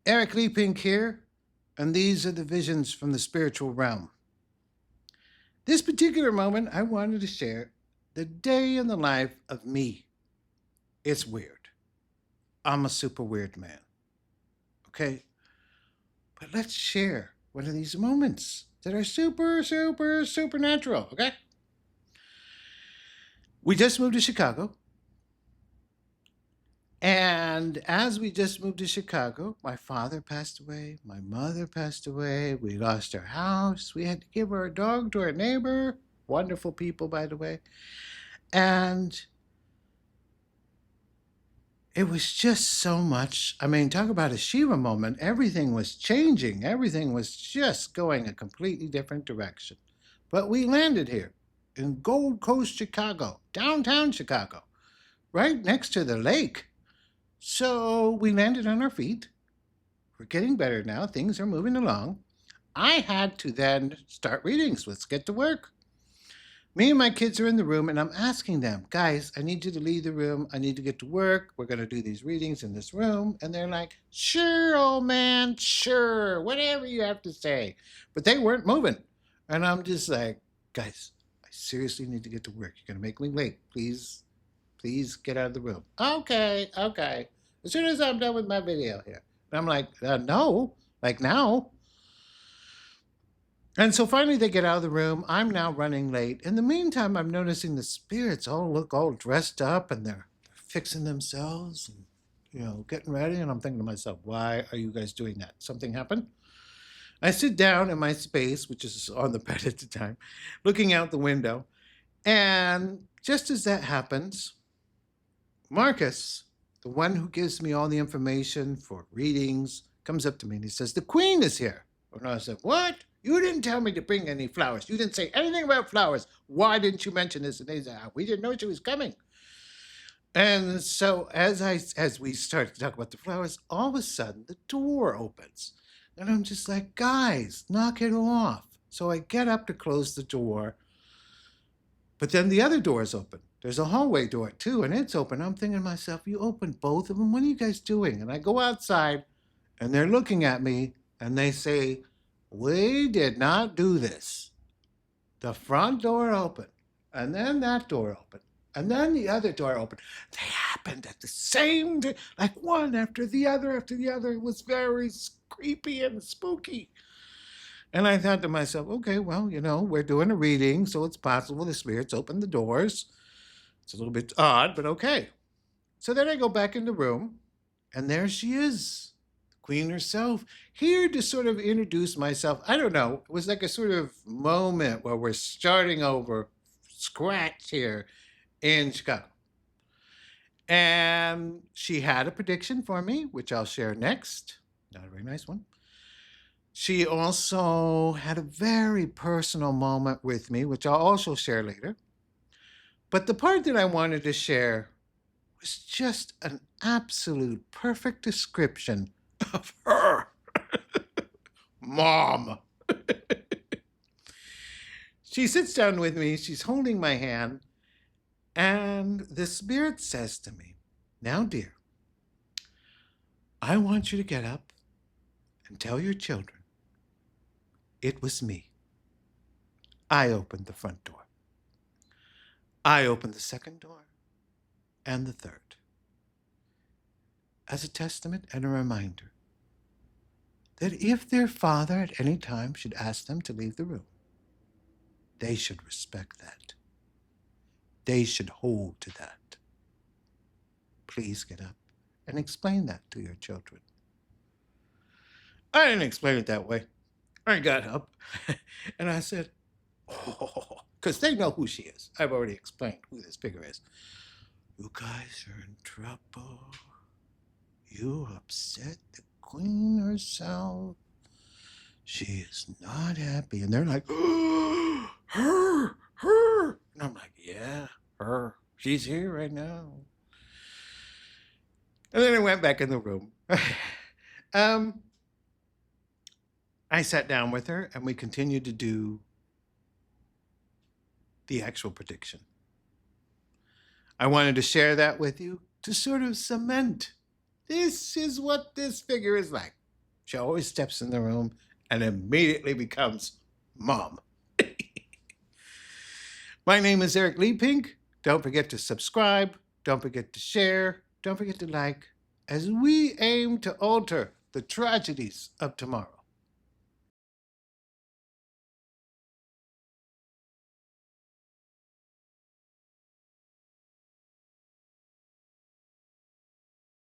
Eric Leigh-Pink here, and these are the visions from the spiritual realm. This particular moment, I wanted to share the day in the life of me. It's weird. I'm a super weird man, okay? But let's share one of these moments that are supernatural, okay? We just moved to Chicago. And as we just moved to Chicago, my father passed away, my mother passed away, we lost our house, we had to give our dog to our neighbor, wonderful people, by the way. And it was just so much. I mean, talk about a Shiva moment. Everything was changing, everything was just going a completely different direction. But we landed here in Gold Coast, Chicago, downtown Chicago, right next to the lake. So we landed on our feet. We're getting better now. Things are moving along. I had to then start readings. Let's get to work. Me and my kids are in the room, and I'm asking them, guys, I need you to leave the room. I need to get to work. We're going to do these readings in this room. And they're like, sure, old man, sure, whatever you have to say. But they weren't moving. And I'm just like, guys, I seriously need to get to work. You're going to make me late. Please get out of the room. Okay. As soon as I'm done with my video here. And I'm like, no, like now. And so finally they get out of the room. I'm now running late. In the meantime, I'm noticing the spirits all look all dressed up and they're fixing themselves and, getting ready. And I'm thinking to myself, why are you guys doing that? Something happened? I sit down in my space, which is on the bed at the time, looking out the window. And just as that happens, Marcus, the one who gives me all the information for readings, comes up to me and he says, the queen is here. And I said, what? You didn't tell me to bring any flowers. You didn't say anything about flowers. Why didn't you mention this? And they said, we didn't know she was coming. And so as we started to talk about the flowers, all of a sudden the door opens. And I'm just like, guys, knock it off. So I get up to close the door. But then the other door is open. There's a hallway door too, and it's open. I'm thinking to myself, you opened both of them? What are you guys doing? And I go outside, and they're looking at me, and they say, we did not do this. The front door opened, and then that door opened, and then the other door opened. They happened at the same time, like one after the other after the other. It was very creepy and spooky. And I thought to myself, okay, well, we're doing a reading, so it's possible the spirits opened the doors. It's a little bit odd, but okay. So then I go back in the room, and there she is, the queen herself, here to sort of introduce myself. I don't know. It was like a sort of moment where we're starting over, scratch here in Chicago. And she had a prediction for me, which I'll share next. Not a very nice one. She also had a very personal moment with me, which I'll also share later. But the part that I wanted to share was just an absolute perfect description of her. Mom. She sits down with me, she's holding my hand, and the spirit says to me, now, dear, I want you to get up and tell your children it was me. I opened the front door. I opened the second door and the third, as a testament and a reminder that if their father at any time should ask them to leave the room, they should respect that. They should hold to that. Please get up and explain that to your children. I didn't explain it that way. I got up and I said, oh, because they know who she is. I've already explained who this figure is. You guys are in trouble. You upset the queen herself. She is not happy. And they're like, oh, her. And I'm like, yeah, her. She's here right now. And then I went back in the room. I sat down with her and we continued to do the actual prediction. I wanted to share that with you to sort of cement this is what this figure is like. She always steps in the room and immediately becomes mom. My name is Eric Leigh-Pink. Don't forget to subscribe. Don't forget to share. Don't forget to like as we aim to alter the tragedies of tomorrow.